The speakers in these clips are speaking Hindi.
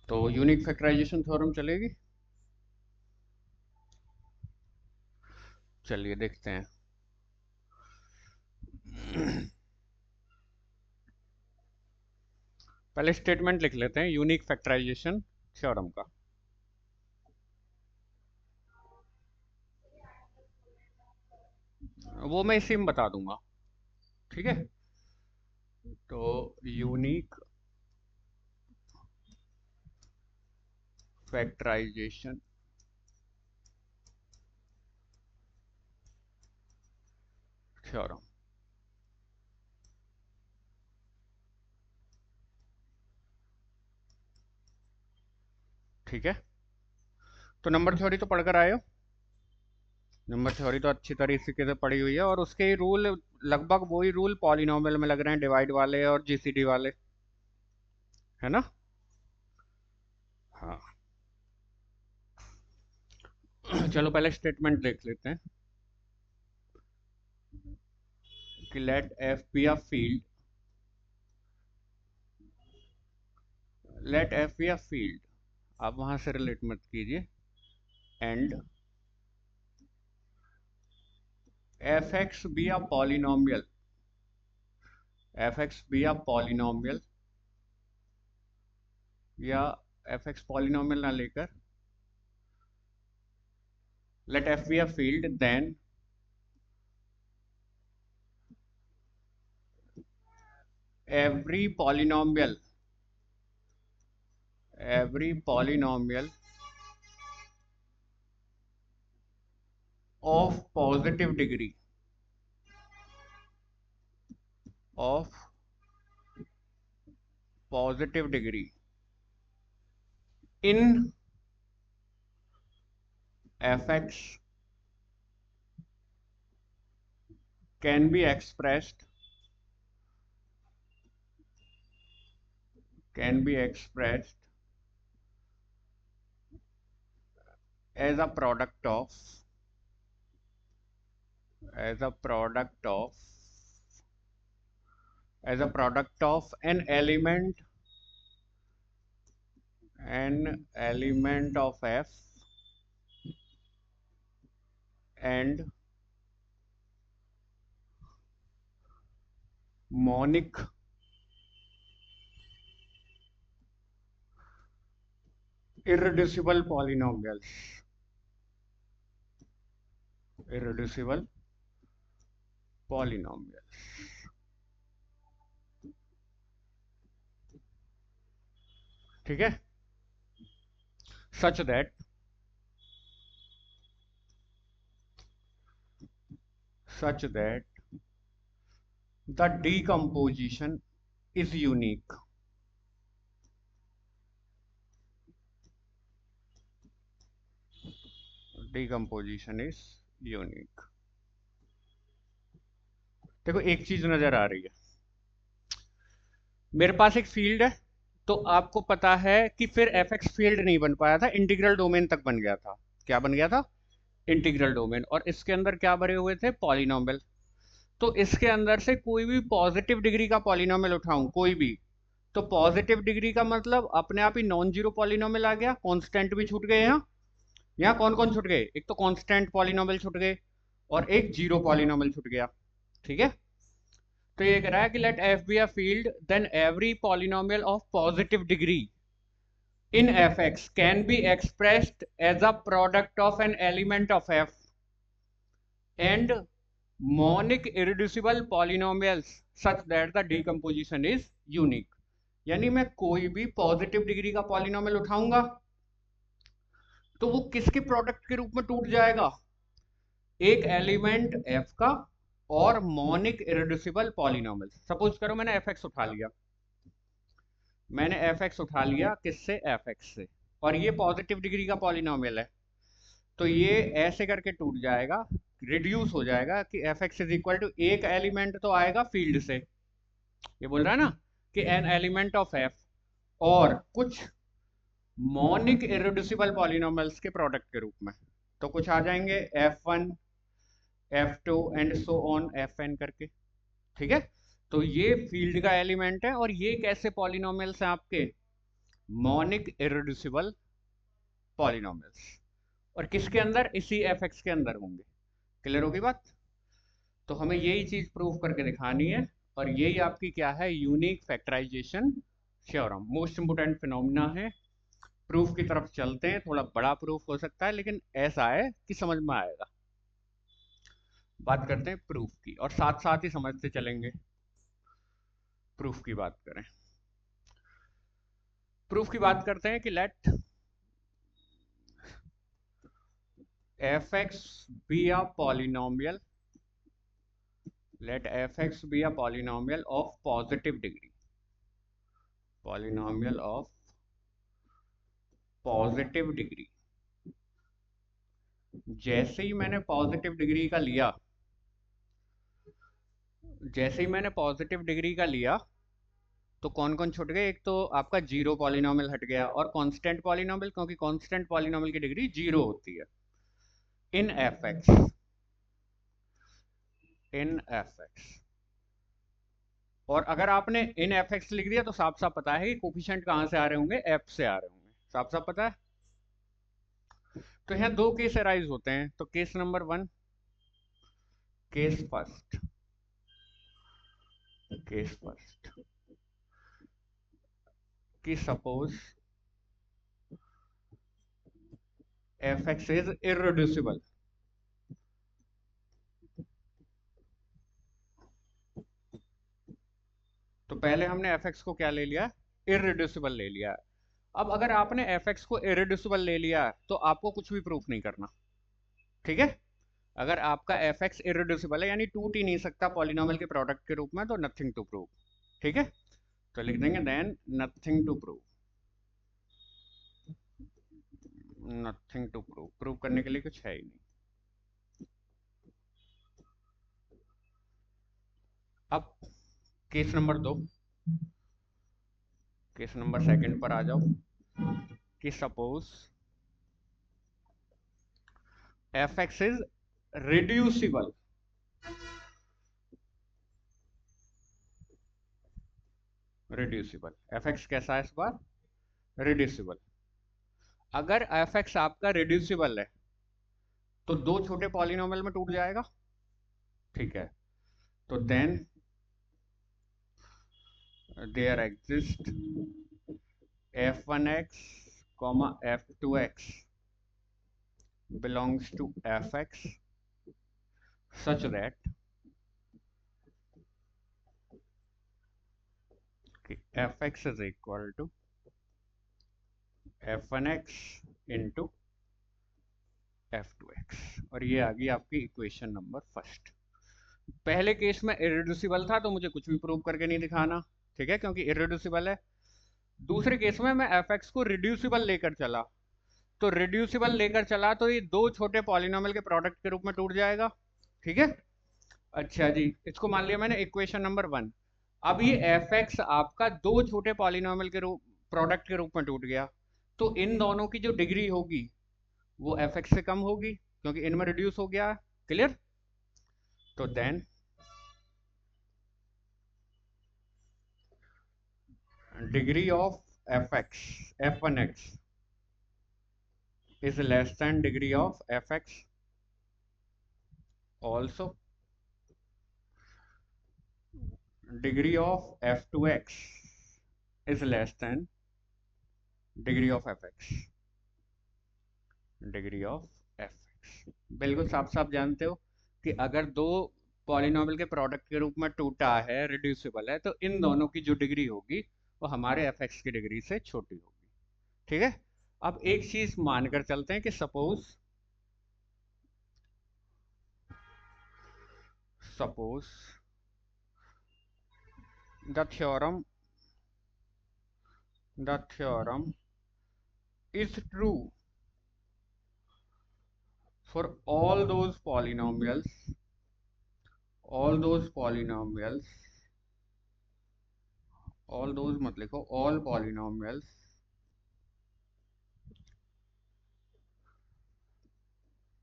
तो यूनिक फैक्टराइजेशन थ्योरम चलेगी। चलिए देखते हैं। पहले स्टेटमेंट लिख लेते हैं यूनिक फैक्टराइजेशन थ्योरम का। वो मैं इसी में बता दूंगा, ठीक है। तो यूनिक फैक्टराइजेशन थ्योरम, ठीक है। तो नंबर थ्योरी तो पढ़कर आए हो, नंबर थ्योरी तो अच्छी तरीके से पढ़ी हुई है, और उसके रूल लगभग वही रूल पॉलिनोमियल में लग रहे हैं, डिवाइड वाले और जीसीडी वाले, है ना। हाँ। चलो पहले स्टेटमेंट देख लेते हैं कि let f be a field, let f be a field, आप वहां से रिलेट मत कीजिए, and f x be a polynomial, f x be a polynomial, या एफ एक्स पॉलिनोमियल ना लेकर let f be a field, then every polynomial, every polynomial of positive degree, of positive degree in fx can be expressed, can be expressed as a product of, as a product of, as a product of an element, an element of f and monic irreducible polynomials, irreducible polynomials, ठीक है। such that, such that the decomposition is unique, decomposition is unique। देखो एक चीज नजर आ रही है, मेरे पास एक फील्ड है, तो आपको पता है कि फिर एफ एक्स फील्ड नहीं बन पाया था, इंटीग्रल डोमेन तक बन गया था। क्या बन गया था? Integral domain. और इसके अंदर क्या भरे हुए थे? पॉलिनोमियल। तो इसके अंदर से कोई भी पॉजिटिव डिग्री का पॉलिनोमियल उठाऊं, कोई भी, तो पॉजिटिव डिग्री का मतलब अपने आप ही नॉन जीरो पॉलिनोमियल आ गया, कांस्टेंट भी छूट गए। यहाँ कौन कौन छूट गए? एक तो कांस्टेंट पॉलिनोमियल छूट गए और एक जीरो पॉलिनोमियल छूट गया, ठीक है। तो ये कह रहा है कि let f be a field, then every polynomial of positive degree in fx can be expressed as a product of an element of f and monic irreducible polynomials such that the decomposition is unique। यानी मैं कोई भी पॉजिटिव डिग्री का पॉलिनोमियल उठाऊंगा तो वो किसके प्रोडक्ट के रूप में टूट जाएगा? एक एलिमेंट f का और मॉनिक इरेड्यूसिबल पॉलिनोमियल। सपोज करो मैंने fx उठा लिया, मैंने fx उठा लिया किससे? fx से, और ये पॉजिटिव डिग्री का पॉलिनोमियल है, तो ये ऐसे करके टूट जाएगा, रिड्यूस हो जाएगा कि f x is equal to, एक एलिमेंट तो आएगा फील्ड से, ये बोल रहा है ना कि एन एलिमेंट ऑफ एफ और कुछ मॉनिक इरेड्यूसिबल पॉलिनोमियल्स के प्रोडक्ट के रूप में। तो कुछ आ जाएंगे f1 f2 and so on fn करके, ठीक है। तो ये फील्ड का एलिमेंट है और ये कैसे पॉलिनोमियल्स हैं आपके? मॉनिक इरेड्यूसिबल पॉलिनोमियल्स, और किसके अंदर, इसी एफ एक्स के अंदर होंगे। क्लियर होगी बात। तो हमें यही चीज प्रूव करके दिखानी है, और यही आपकी क्या है, unique factorization theorem, most important phenomena है। प्रूफ की तरफ चलते हैं, थोड़ा बड़ा प्रूफ हो सकता है लेकिन ऐसा है कि समझ में आएगा। बात करते हैं प्रूफ की, और साथ साथ ही समझते चलेंगे। प्रूफ की बात करें, प्रूफ की बात करते हैं कि let f x be a polynomial, let fx be a polynomial of positive degree, polynomial of positive degree। जैसे ही मैंने पॉजिटिव डिग्री का लिया, जैसे ही मैंने पॉजिटिव डिग्री का लिया, तो कौन कौन छूट गए, एक तो आपका जीरो पॉलिनोमियल हट गया, और कांस्टेंट पॉलिनोमियल, क्योंकि कांस्टेंट पॉलिनोमियल की डिग्री जीरो होती है in F x, in F x. और अगर आपने इन एफ एक्स लिख दिया तो साफ साफ पता है कि कोफिशिएंट कहां से आ रहे होंगे, एफ से आ रहे होंगे, साफ साफ पता है। तो यहाँ दो केस अराइज होते हैं, तो case number one, case first, case first कि suppose F x is irreducible, तो पहले हमने एफ एक्स को क्या ले लिया, इररिड्यूसिबल ले लिया। अब अगर आपने एफ एक्स को इररिड्यूसिबल ले लिया तो आपको कुछ भी प्रूफ नहीं करना, ठीक है। अगर आपका एफ एक्स इररिड्यूसिबल है, यानी टूट ही नहीं सकता पॉलिनोमियल के प्रोडक्ट के रूप में, तो नथिंग टू प्रूव, ठीक है। तो लिख देंगे then nothing to prove, nothing to prove, prove करने के लिए कुछ है ही नहीं। अब केस नंबर दो, केस नंबर सेकंड पर आ जाओ, कि suppose F x is reducible, reducible, f x कैसा है इस बार, रिड्यूसिबल। अगर एफ एक्स आपका रिड्यूसिबल है तो दो छोटे पॉलिनोमियल में टूट जाएगा, ठीक है। तो then there exist f1x f2x belongs to fx such that fx is equal to f1x into f2x, और ये आ गई आपकी इक्वेशन नंबर फर्स्ट। पहले केस में इरेड्यूसिबल था तो मुझे कुछ भी प्रूव करके नहीं दिखाना, ठीक है, क्योंकि इरेड्यूसिबल है। दूसरे केस में मैं एफ एक्स को रिड्यूसिबल लेकर चला, तो रिड्यूसिबल लेकर चला तो ये दो छोटे पॉलिनोमियल के प्रोडक्ट के रूप में टूट जाएगा, ठीक है। अच्छा जी, इसको मान लिया मैंने इक्वेशन नंबर वन। अब ये एफ एक्स आपका दो छोटे पॉलिनोमियल के रूप, प्रोडक्ट के रूप में टूट गया, तो इन दोनों की जो डिग्री होगी वो एफ एक्स से कम होगी, क्योंकि इनमें रिड्यूस हो गया। क्लियर। तो then degree of f x, f one x is less than degree of fx also, degree of f2x is less than degree of fx, degree of fx। बिल्कुल साफ साफ जानते हो कि अगर दो पॉलिनोमियल के प्रोडक्ट के रूप में टूटा है, रिड्यूसिबल है, तो इन दोनों की जो डिग्री होगी वो हमारे एफ एक्स की डिग्री से छोटी होगी, ठीक है। अब एक चीज मानकर चलते हैं कि suppose, suppose the theorem, the theorem is true for all those polynomials, all those polynomials, all those मत लिखो, all polynomials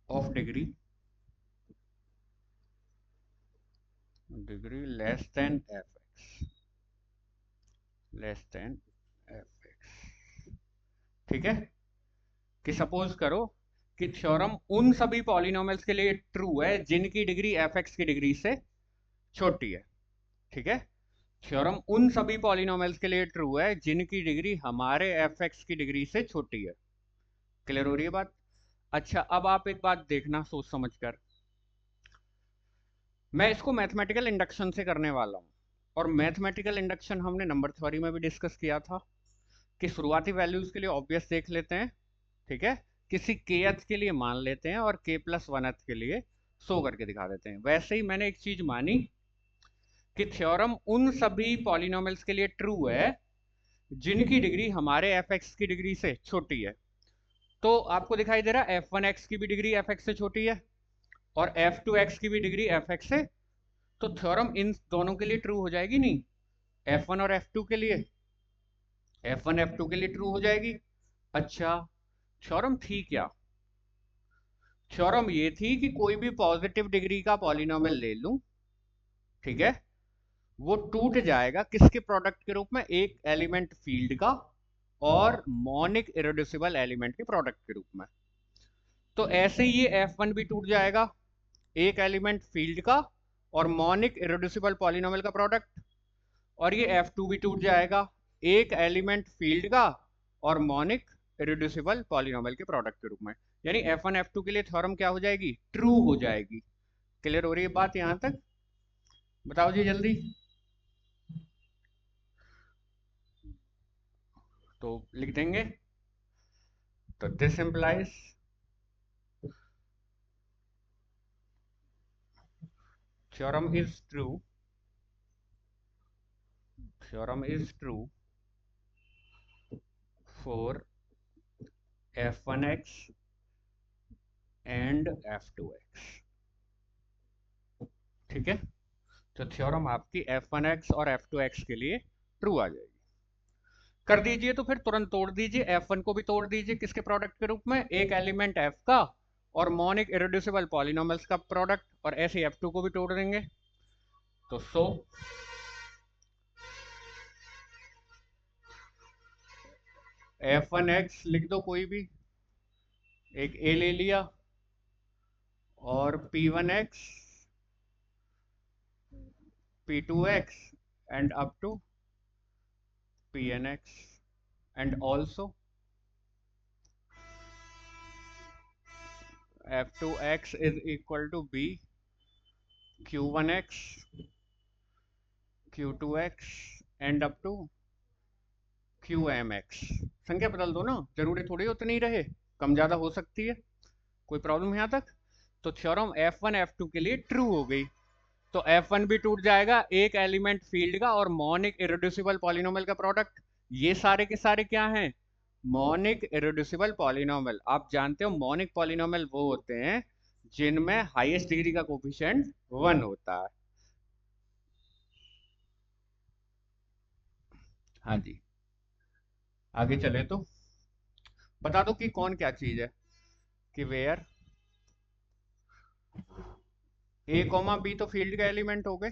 of degree, degree less than fx, less than fx। ठीक है, कि सपोज करो कि थ्योरम उन सभी पॉलिनोमियल्स के लिए ट्रू है जिनकी डिग्री एफ एक्स की डिग्री से छोटी है। ठीक है, थ्योरम उन सभी पॉलिनोमियल्स के लिए ट्रू है जिनकी डिग्री हमारे एफ एक्स की डिग्री से छोटी है। क्लियर हो रही है बात? अच्छा, अब आप एक बात देखना सोच समझ कर, मैं इसको मैथमेटिकल इंडक्शन से करने वाला हूं। और मैथमेटिकल इंडक्शन हमने नंबर थ्योरी में भी डिस्कस किया था कि शुरुआती वैल्यूज के लिए ऑब्वियस देख लेते हैं, ठीक है, किसी के के लिए मान लेते हैं और k प्लस वन के लिए शो करके दिखा देते हैं। वैसे ही मैंने एक चीज मानी कि थ्योरम उन सभी पॉलिनोमियल्स के लिए ट्रू है जिनकी डिग्री हमारे एफ एक्स की डिग्री से छोटी है। तो आपको दिखाई दे रहा है एफ वन एक्स की भी डिग्री एफ एक्स से छोटी है और एफ टू एक्स की भी डिग्री एफ एक्स से, तो थ्योरम इन दोनों के लिए ट्रू हो जाएगी नहीं? एफ वन और एफ टू के लिए, एफ वन एफ टू के लिए ट्रू हो जाएगी। अच्छा, थ्योरम थी क्या? थ्योरम ये थी कि कोई भी पॉजिटिव डिग्री का पॉलिनोमियल ले लूं, ठीक है, वो टूट जाएगा किसके प्रोडक्ट के रूप में? एक एलिमेंट फील्ड का और मोनिक इरेड्यूसिबल एलिमेंट के प्रोडक्ट के रूप में। तो ऐसे ही ये F1 भी टूट जाएगा, एक एलिमेंट फील्ड का और मोनिक इरेड्यूसिबल पॉलिनोमियल का प्रोडक्ट। और ये F2 भी टूट जाएगा, एक एलिमेंट फील्ड का और मोनिक इरेड्यूसिबल पॉलिनोमियल के प्रोडक्ट के रूप में। यानी F1 F2 के लिए थ्योरम क्या हो जाएगी? ट्रू हो जाएगी। क्लियर हो रही है बात यहां तक? बताओ जी जल्दी। तो लिख देंगे, तो this implies theorem is true, theorem is true for f1x and f2x। ठीक है, तो थ्योरम आपकी f1x और f2x के लिए ट्रू आ जाएगी। कर दीजिए तो फिर तुरंत तोड़ दीजिए, f1 को भी तोड़ दीजिए किसके प्रोडक्ट के रूप में? एक एलिमेंट f का और मोनिक इरेड्यूसिबल पॉलिनोमियल्स का प्रोडक्ट, और ऐसे f2 को भी तोड़ देंगे। तो f1x लिख दो कोई भी, एक a ले लिया, और p1x, p2x and up to pnx, and also f2x is equal to b q1x, q2x and up to qmx। संख्या बदल दो ना, जरूरी थोड़ी उतनी ही रहे, कम ज्यादा हो सकती है। कोई प्रॉब्लम है यहाँ तक? तो थ्योरम f1 f2 के लिए ट्रू हो गई। तो f1 भी टूट जाएगा, एक एलिमेंट फील्ड का और मोनिक इरेड्यूसिबल पॉलिनोमियल का प्रोडक्ट। ये सारे के सारे क्या हैं? Monic irreducible polynomial. आप जानते हो मोनिक पॉलिनोमियल वो होते हैं जिनमें हाईएस्ट डिग्री का कोफिशिएंट 1 होता है। हाँ जी, आगे चले तो बता दो कि कौन क्या चीज है, कि वेयर ए कॉमा बी तो फील्ड का एलिमेंट हो गए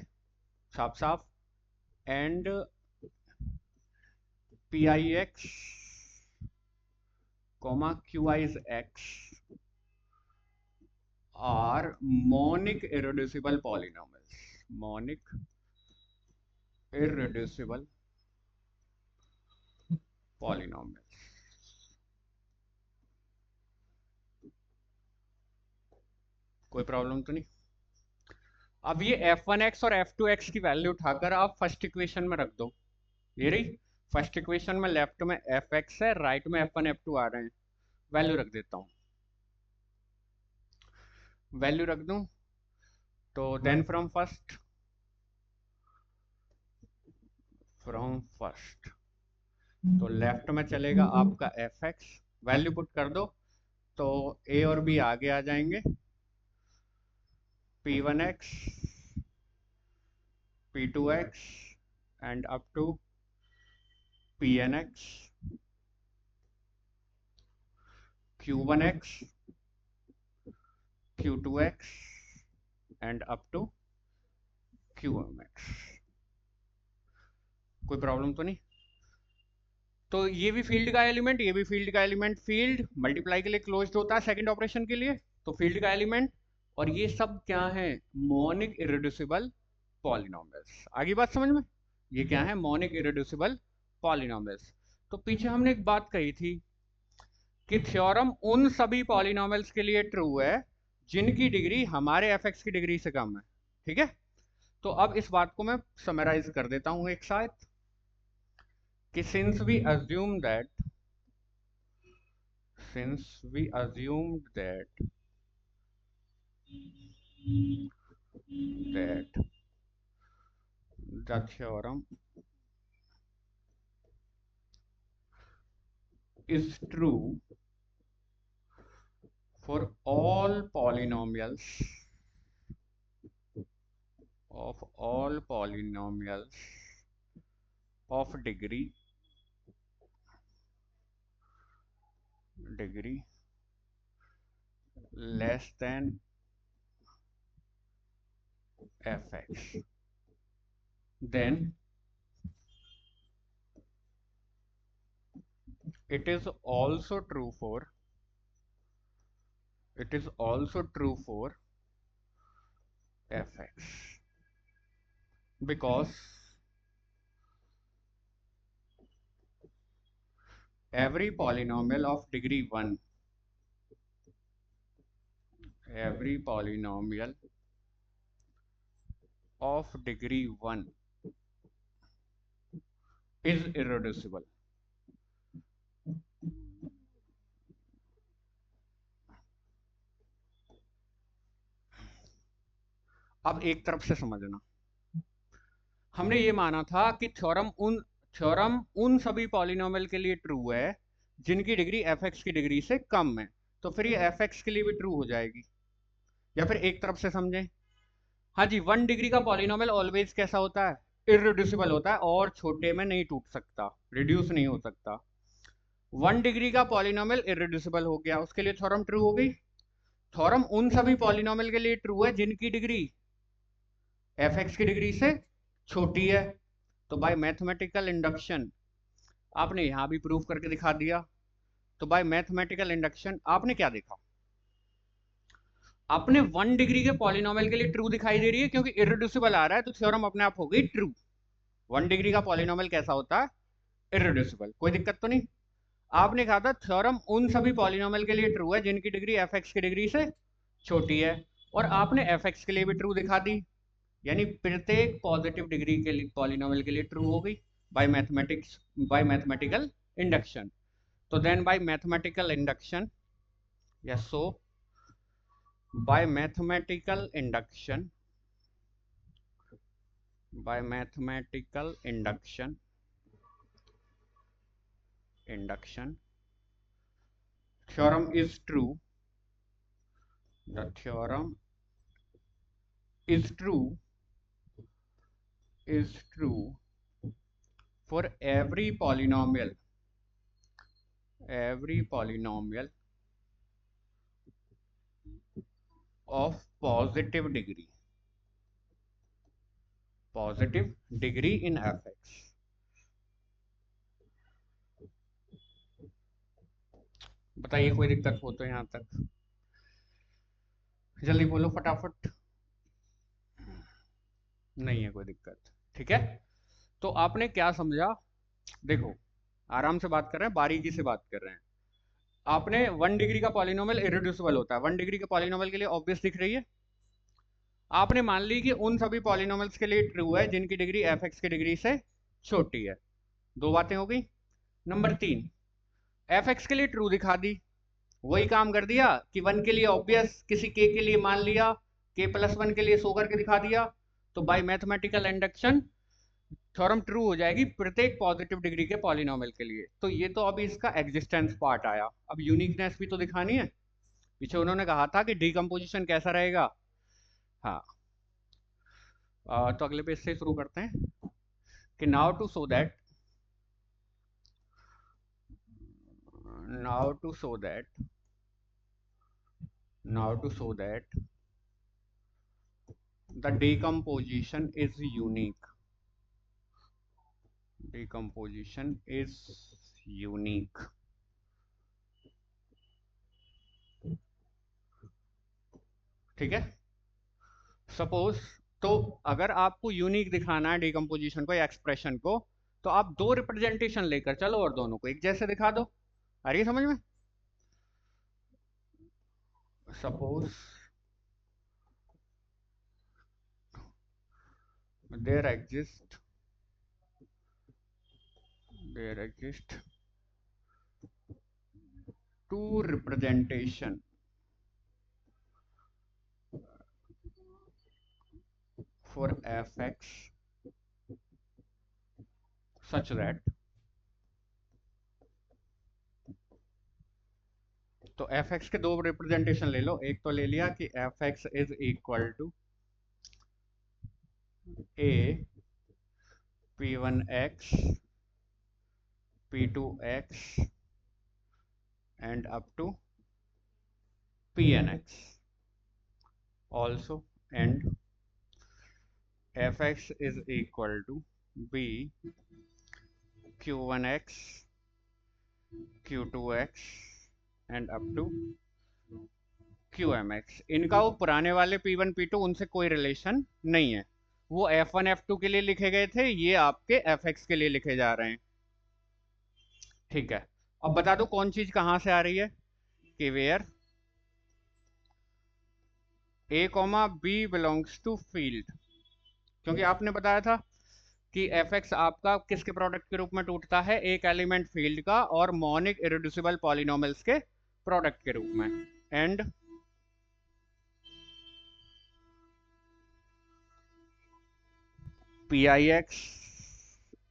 साफ साफ, and p i x comma q i's x are monic irreducible polynomials, monic irreducible polynomial. कोई प्रॉब्लम तो नहीं? अब ये f1x और f2x की वैल्यू उठाकर आप फर्स्ट इक्वेशन में रख दो। ये रही फर्स्ट इक्वेशन में, लेफ्ट में fx है, राइट में f1 f2 आ रहे हैं। वैल्यू रख देता हूं, वैल्यू रख दूं, तो देन फ्रॉम फर्स्ट तो लेफ्ट में चलेगा आपका fx, वैल्यू पुट कर दो, तो a और b आगे आ जाएंगे, p1x, p2x and up to pnx, q1x, q2x and up to qmx। कोई प्रॉब्लम तो नहीं? तो ये भी फील्ड का एलिमेंट, ये भी फील्ड का एलिमेंट, फील्ड मल्टीप्लाई के लिए क्लोज्ड होता है सेकंड ऑपरेशन के लिए, तो फील्ड का एलिमेंट, और ये सब क्या है, मोनिक इरेड्यूसिबल पॉलिनोमियल्स। आगे बात समझ में, ये क्या है, मोनिक इरेड्यूसिबल पॉलिनोमियल्स। तो पीछे हमने एक बात कही थी कि थ्योरम उन सभी पॉलिनोमियल्स के लिए ट्रू है जिनकी डिग्री हमारे एफ की डिग्री से कम है। ठीक है, तो अब इस बात को मैं समराइज कर देता हूं एक साथ कि since we assumed that the theorem is true for all polynomials of degree less than fx, then it is also true for fx, because every polynomial of degree 1 every polynomial of degree 1 is irreducible. अब एक तरफ से समझना, हमने ये माना था कि थ्योरम उन सभी पॉलिनोमियल के लिए ट्रू है जिनकी डिग्री एफ की डिग्री से कम है, तो फिर ये एफ के लिए भी ट्रू हो जाएगी। या फिर एक तरफ से समझें, हाँ जी, 1 डिग्री का पॉलिनोमियल ऑलवेज कैसा होता है, इररिड्यूसिबल होता है, और छोटे में नहीं टूट सकता, रिड्यूस नहीं हो सकता। 1 डिग्री का पॉलिनोमियल इररिड्यूसिबल हो गया, उसके लिए थ्योरम ट्रू हो गई। थ्योरम उन सभी पॉलिनोमियल के लिए ट्रू है जिनकी डिग्री एफ की डिग्री से छोटी है। तो बाय मैथमेटिकल इंडक्शन आपने यहां भी प्रूव करके दिखा दिया। तो बाय मैथमेटिकल इंडक्शन आपने क्या देखा, आपने 1 डिग्री के पॉलिनोमियल के लिए ट्रू दिखाई दे रही है क्योंकि इररिड्यूसिबल आ रहा है, तो थ्योरम अपने आप हो गई ट्रू। 1 डिग्री का पॉलिनोमियल कैसा होता है, इररिड्यूसिबल, कोई दिक्कत तो नहीं। आपने कहा था थ्योरम उन सभी पॉलिनोमियल के लिए ट्रू है जिनकी डिग्री एफ की डिग्री से छोटी है, और आपने एफ के लिए भी ट्रू दिखा दी, यानी प्रत्येक पॉजिटिव डिग्री के लिए पॉलिनोमियल के लिए ट्रू हो गई बाय मैथमेटिकल इंडक्शन। तो then by mathematical induction, yes, so by mathematical induction theorem is true the theorem is true for every polynomial of positive degree in fx। बताइए कोई दिक्कत हो तो यहां तक जल्दी बोलो फटाफट, नहीं है कोई दिक्कत, ठीक है। तो आपने क्या समझा, देखो आराम से बात कर रहे हैं, बारीकी से बात कर रहे हैं। आपने 1 डिग्री का पॉलिनोमियल इररिड्यूसिबल होता है, 1 डिग्री के पॉलिनोमियल के लिए ऑब्वियस दिख रही है। आपने मान ली कि उन सभी पॉलिनोमियल्स के लिए ट्रू है जिनकी डिग्री एफ की डिग्री से छोटी है। दो बातें हो गई। नंबर 3, एफ के लिए ट्रू दिखा दी, वही काम कर दिया कि 1 के लिए ऑब्वियस, किसी के लिए मान लिया, k+1 के लिए सो करके दिखा दिया। तो bye mathematical induction theorem true हो जाएगी प्रत्येक पॉजिटिव डिग्री के पॉलिनोमियल के लिए। तो ये तो अभी इसका एग्जिस्टेंस पार्ट आया, अब यूनिकनेस भी तो दिखानी है। पीछे उन्होंने कहा था कि डीकम्पोजिशन कैसा रहेगा। हाँ, तो अगले पेज से शुरू करते हैं कि now to show that the decomposition is unique unique. ठीक है, सपोज, तो अगर आपको यूनिक दिखाना है डिकम्पोजिशन को या एक्सप्रेशन को, तो आप दो रिप्रेजेंटेशन लेकर चलो और दोनों को एक जैसे दिखा दो। आ रही है समझ में? Suppose there exist two representation for fx such that, तो fx के दो रिप्रेजेंटेशन ले लो। एक तो ले लिया कि fx is equal to a p1x p2x and up to pnx also, and fx is equal to b q1x q2x and up to qmx। इनका वो पुराने वाले p1 p2 उनसे कोई रिलेशन नहीं है, वो f1 f2 के लिए लिखे गए थे, ये आपके fx के लिए लिखे जा रहे हैं। ठीक है, अब बता दो कौन चीज कहां से आ रही है, कि where a comma b belongs to field, क्योंकि आपने बताया था कि fx आपका किसके प्रोडक्ट के रूप में टूटता है, एक एलिमेंट फील्ड का और मोनिक इरेड्यूसिबल पॉलिनोमियल्स के प्रोडक्ट के रूप में। And pix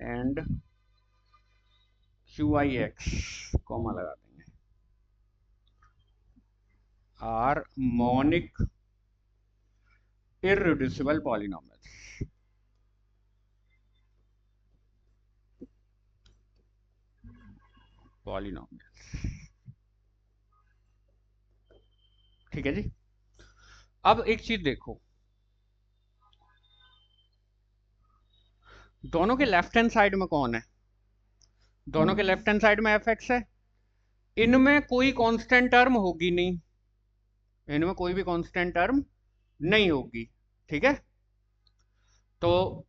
and qix comma लगा देंगे, आर मोनिक इरेड्यूसिबल पॉलिनोमियल्स। ठीक है जी। अब एक चीज देखो, दोनों के लेफ्ट हैंड साइड में कौन है, दोनों के लेफ्ट हैंड साइड में fx है, इनमें कोई कांस्टेंट टर्म होगी नहीं, इनमें कोई भी कांस्टेंट टर्म नहीं होगी। ठीक है, तो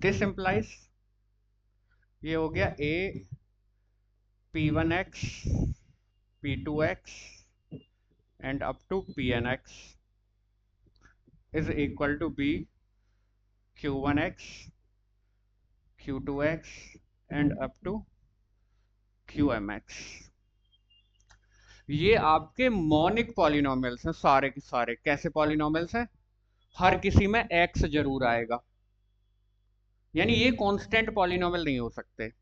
दिस इंप्लाइज, ये हो गया a p1x p2x and up to pnx is equal to b q1x q2x and up to qmx। ये आपके मोनिक पॉलिनोमियल्स हैं सारे के सारे। कैसे पॉलिनोमियल्स हैं, हर किसी में x जरूर आएगा, यानी ये कांस्टेंट पॉलिनोमियल नहीं हो सकते,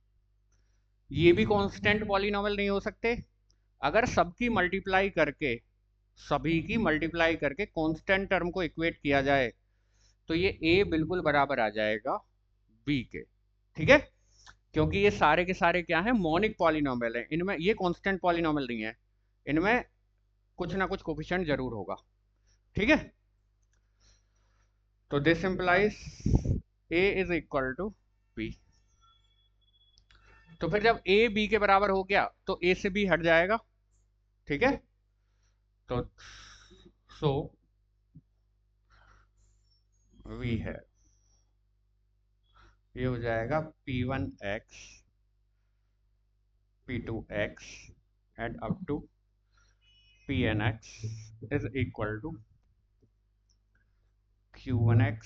ये भी कांस्टेंट पॉलिनोमियल नहीं हो सकते। अगर सबकी मल्टीप्लाई करके, सभी की मल्टीप्लाई करके कांस्टेंट टर्म को इक्वेट किया जाए तो ये a बिल्कुल बराबर आ जाएगा b के। ठीक है, क्योंकि ये सारे के सारे क्या हैं, मोनिक पॉलिनोमियल है, इनमें ये कांस्टेंट पॉलिनोमियल नहीं है, इनमें कुछ ना कुछ कोफिशिएंट जरूर होगा। ठीक है, तो this implies a is equal to b। तो फिर जब a b के बराबर हो गया तो a से b हट जाएगा। ठीक है, तो सो v है, ये हो जाएगा p1x p2x and up to pnx is equal to q1x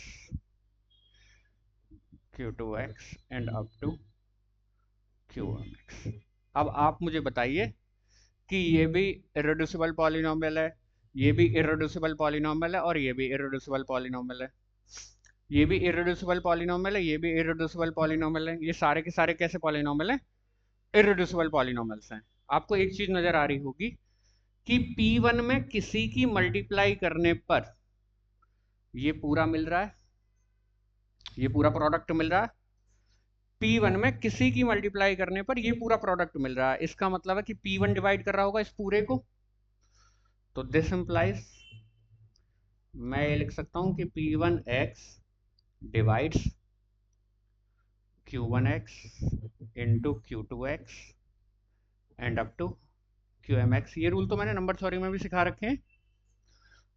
q2x and up to qmx। अब आप मुझे बताइए कि ये भी इरेड्यूसिबल पॉलिनोमियल है, ये भी इरेड्यूसिबल पॉलिनोमियल है और ये भी इरेड्यूसिबल पॉलिनोमियल है, ये भी इरेड्यूसिबल पॉलिनोमियल है, ये भी इरेड्यूसिबल पॉलिनोमियल है, ये सारे के सारे कैसे पॉलिनोमियल हैं, इरेड्यूसिबल पॉलिनोमियल्स हैं। आपको एक चीज नजर आ रही होगी कि P1 में किसी की मल्टीप्लाई करने पर ये पूरा मिल रहा है, ये पूरा प्रोडक्ट मिल रहा है, P1 में किसी की मल्टीप्लाई करने पर ये पूरा प्रोडक्ट मिल रहा है, इसका मतलब है कि P1 डिवाइड कर रहा होगा इस पूरे को। तो दिस इंप्लाइज, मैं ये लिख सकता हूं कि P1x divides Q1x into Q2x and up to QMX। ये रूल तो मैंने नंबर थ्योरी में भी सिखा रखे हैं।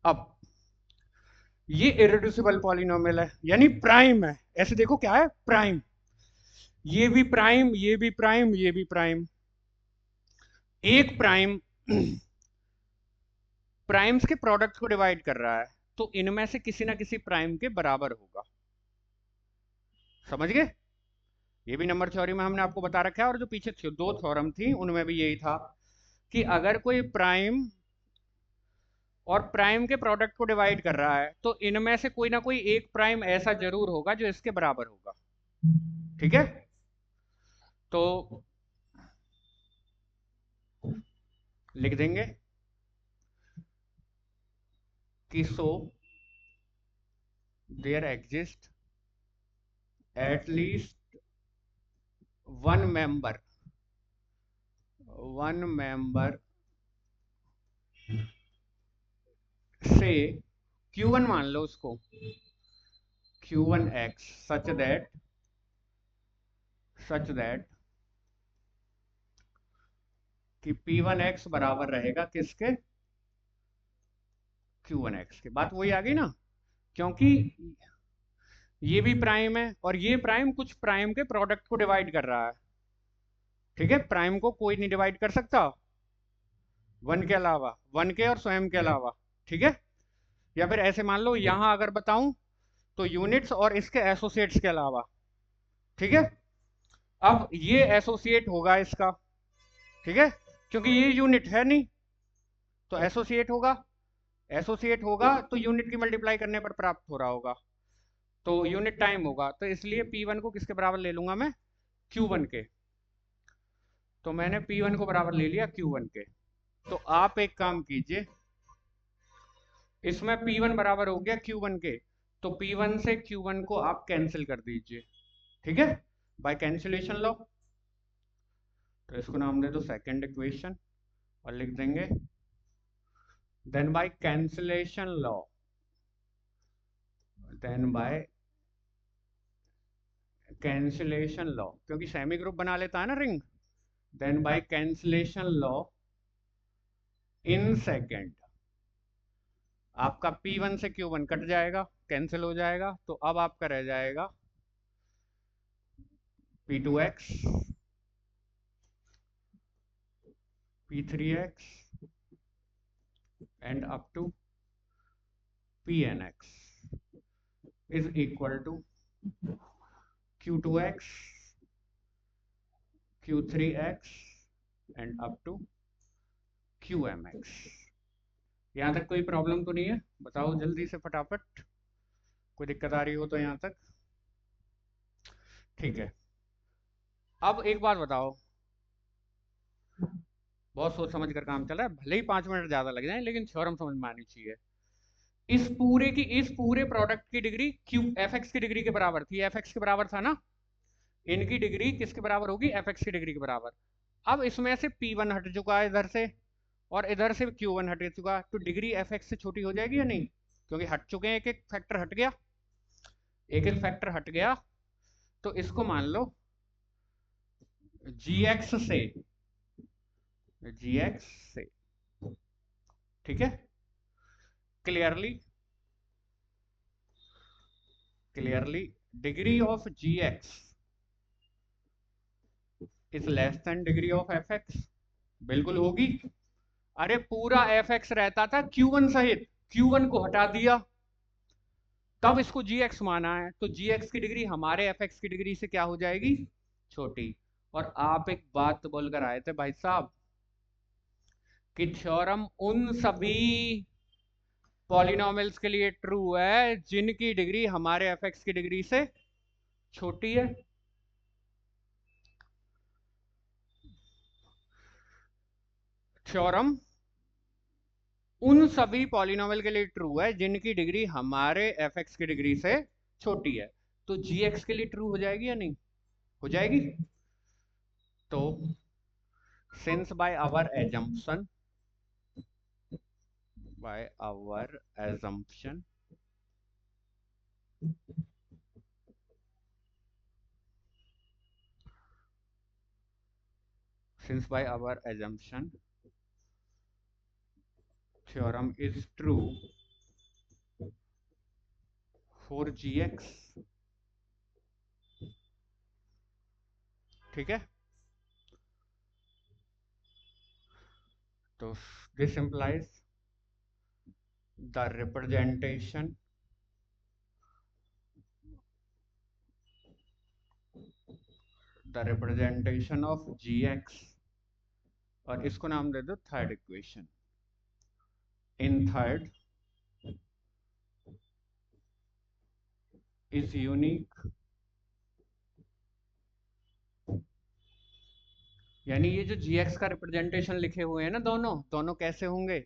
अब ये इरेड्यूसिबल पॉलिनोमियल है यानी प्राइम है। ऐसे देखो क्या है, प्राइम, ये भी प्राइम, ये भी प्राइम, ये भी प्राइम। एक प्राइम प्राइम्स के प्रोडक्ट को डिवाइड कर रहा है, तो इनमें से किसी ना किसी प्राइम के बराबर होगा। समझ गए? ये भी नंबर थ्योरी में हमने आपको बता रखा है, और जो पीछे दो थ्योरम थी उनमें भी यही था कि अगर कोई प्राइम और प्राइम के प्रोडक्ट को डिवाइड कर रहा है, तो इनमें से कोई ना कोई एक प्राइम ऐसा जरूर होगा जो इसके बराबर होगा। ठीक है, तो लिख देंगे कि so there exist at least one member से Q1 मान लो उसको, Q1x सच दैट कि P1x बराबर रहेगा किसके, Q1x के। बात वही आ गई ना, क्योंकि ये भी प्राइम है और ये प्राइम कुछ प्राइम के प्रोडक्ट को डिवाइड कर रहा है। ठीक है, प्राइम को कोई नहीं डिवाइड कर सकता वन के अलावा, वन के और स्वयं के अलावा। ठीक है, या फिर ऐसे मान लो यहां अगर बताऊं तो यूनिट्स और इसके एसोसिएट्स के अलावा। ठीक है, अब ये एसोसिएट होगा इसका, ठीक है, क्योंकि ये यूनिट है नहीं तो एसोसिएट होगा, एसोसिएट होगा तो यूनिट की मल्टीप्लाई करने पर प्राप्त हो रहा होगा, तो यूनिट टाइम होगा। तो इसलिए P1 को किसके बराबर ले लूंगा मैं, Q1 के। तो मैंने P1 को बराबर ले लिया Q1 के। तो आप एक काम कीजिए, इसमें P1 बराबर हो गया Q1 के, तो P1 से Q1 को आप कैंसिल कर दीजिए। ठीक है, बाय कैंसिलेशन लॉ। तो इसको नाम दे दो सेकंड इक्वेशन और लिख देंगे then by cancellation law, then by cancellation law, क्योंकि सेमी ग्रुप बना लेता है ना ring, then by cancellation law in second आपका P1 से Q1 कट जाएगा, कैंसिल हो जाएगा, तो अब आपका रह जाएगा P2x, P3x and up to Pnx is equal to Q2x, Q3x and up to QMX। यहाँ तक कोई प्रॉब्लम तो नहीं है? बताओ जल्दी से फटाफट, कोई दिक्कत आ रही हो तो यहाँ तक। ठीक है, अब एक बात बताओ, बहुत सोच समझ कर काम चल रहा है, भले ही 5 मिनट ज्यादा लग जाए लेकिन थ्योरम समझ में आनी चाहिए। इस पूरे प्रोडक्ट की डिग्री क्यू एफ एक्स की डिग्री के बराबर थी, एफ एक्स के बराबर था ना, इनकी डिग्री किसके बराबर होगी, एफ एक्स की डिग्री के बराबर। अब इसमें से P1 हट चुका है इधर से और इधर से Q1 हट चुका, तो डिग्री एफ एक्स से छोटी हो जाएगी या नहीं, क्योंकि हट चुके हैं, एक एक फैक्टर हट गया, एक एक फैक्टर हट गया। तो इसको मान लो GX से, GX से, ठीक है, clearly degree of GX is less than degree of FX, बिल्कुल होगी। अरे पूरा FX रहता था Q1 सहित, Q1 को हटा दिया तब इसको GX माना है, तो GX की डिग्री हमारे FX की डिग्री से क्या हो जाएगी, छोटी। और आप एक बात बोलकर आए थे भाई साहब कि थ्योरम उन सभी पॉलिनोमियल्स के लिए ट्रू है जिनकी डिग्री हमारे FX की डिग्री से छोटी है। थ्योरम उन सभी पॉलिनोमियल के लिए ट्रू है जिनकी डिग्री हमारे FX की डिग्री से छोटी है, तो GX के लिए ट्रू हो जाएगी या नहीं, हो जाएगी। तो since by our assumption since by our assumption theorem is true for gx, ठीक है, तो this implies the representation of gx, और इसको नाम दे दो third equation, in third is unique, यानी ये जो gx का रिप्रेजेंटेशन लिखे हुए हैं ना, दोनों दोनों कैसे होंगे,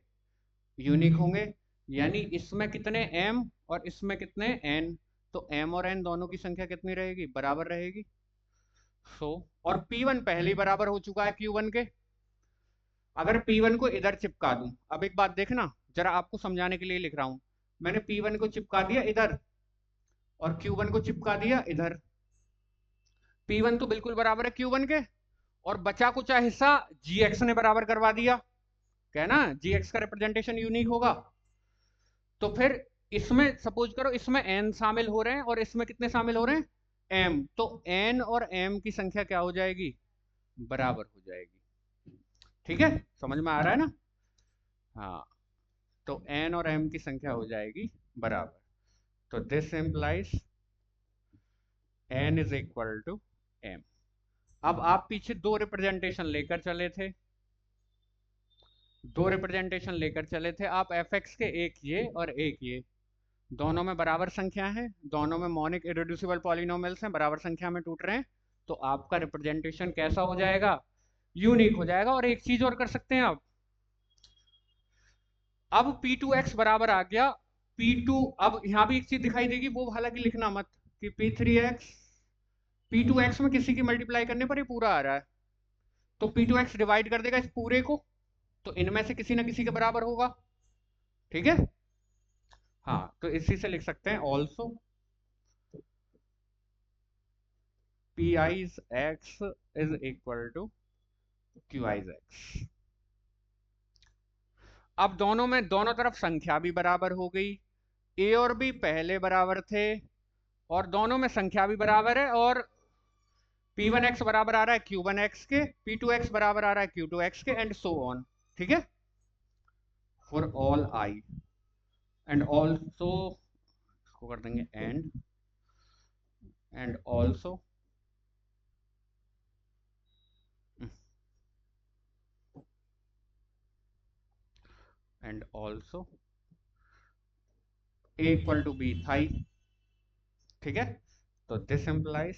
यूनिक होंगे, यानी इसमें कितने m और इसमें कितने n, तो m और n दोनों की संख्या कितनी रहेगी, बराबर रहेगी। और P1 पहले ही बराबर हो चुका है Q1 के, अगर P1 को इधर चिपका दूं, अब एक बात देखना, जरा आपको समझाने के लिए लिख रहा हूं, मैंने P1 को चिपका दिया इधर और Q1 को चिपका दिया इधर, P1 तो बिल्कुल बराबर है Q1 के, और बचा कुचा हिस्सा gx ने बराबर करवा दिया, कहना gx का रिप्रेजेंटेशन यूनिक होगा। तो फिर इसमें सपोज करो इसमें n शामिल हो रहे हैं और इसमें कितने शामिल हो रहे हैं, m, तो n और m की संख्या क्या हो जाएगी, बराबर हो जाएगी, ठीक है, समझ में आ रहा है ना, हाँ, तो n और m की संख्या हो जाएगी बराबर, तो this implies n is equal to m। अब आप पीछे दो रिप्रेजेंटेशन लेकर चले थे, आप fx के, एक ये और एक ये, दोनों में बराबर संख्या है, दोनों में मॉनिक इरेड्यूसिबल पॉलिनोमियल्स हैं, बराबर संख्या में टूट रहे हैं, तो आपका रिप्रेजेंटेशन कैसा हो जाएगा, यूनिक हो जाएगा। और एक चीज और कर सकते हैं आप, अब P2x बराबर आ गया P2, अब यहां भी एक चीज दिखाई देगी, वो हालांकि लिखना मत कि P3x, P2x में किसी की मल्टीप्लाई करने पर ये पूरा आ रहा है, तो P2x डिवाइड कर देगा इस पूरे को, तो इनमें से किसी ना किसी के बराबर होगा, ठीक है, हाँ, तो इसी से लिख सकते हैं also Pi's x is equal to Qi's x। अब दोनों तरफ संख्या भी बराबर हो गई, a और b पहले बराबर थे और दोनों में संख्या भी बराबर है, और P1x बराबर आ रहा है Q1x के, P2x बराबर आ रहा है Q2x के, एंड सो ऑन, ठीक है, for all i, and also इसको कर देंगे and also a equal to b था, ठीक है, तो this implies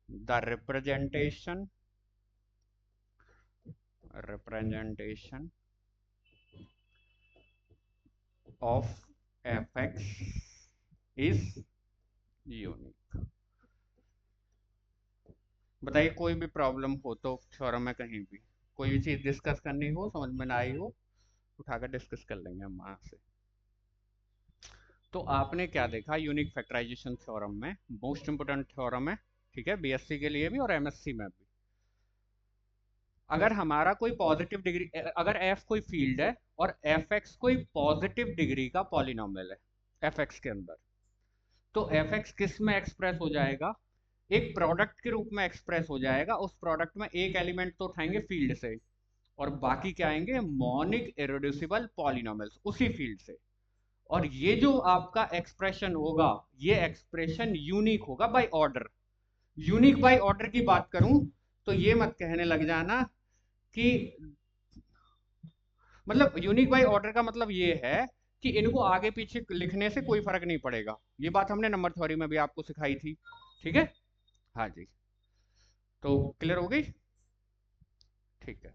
the representation of fx is unique. बताइए कोई भी प्रॉब्लम हो तो थ्योरम में कहीं भी कोई भी चीज डिस्कस करनी हो, समझ में ना आई हो, उठाकर डिस्कस कर लेंगे हम वहां से। तो आपने क्या देखा, यूनिक फैक्टराइजेशन थ्योरम में मोस्ट इंपोर्टेंट थ्योरम है, ठीक है, बीएससी के लिए भी और एमएससी में भी। अगर हमारा कोई पॉजिटिव डिग्री, अगर एफ कोई फील्ड है और एफ एक्स कोई पॉजिटिव डिग्री का पॉलिनोमियल है एफ एक्स के अंदर, तो एफ एक्स किस में एक्सप्रेस हो जाएगा, एक प्रोडक्ट के रूप में एक्सप्रेस हो जाएगा। उस प्रोडक्ट में एक एलिमेंट तो उठाएंगे फील्ड से और बाकी क्या आएंगे, मॉनिक इरेड्यूसिबल पॉलिनोमियल्स उसी फील्ड से, और ये जो आपका एक्सप्रेशन होगा, ये एक्सप्रेशन यूनिक होगा by order. Unique by order की बात करूं तो ये मत कहने लग जाना कि, मतलब यूनिक बाय ऑर्डर का मतलब ये है कि इनको आगे पीछे लिखने से कोई फर्क नहीं पड़ेगा, ये बात हमने नंबर थ्योरी में भी आपको सिखाई थी, ठीक है, हाँ जी, तो क्लियर हो गई, ठीक है।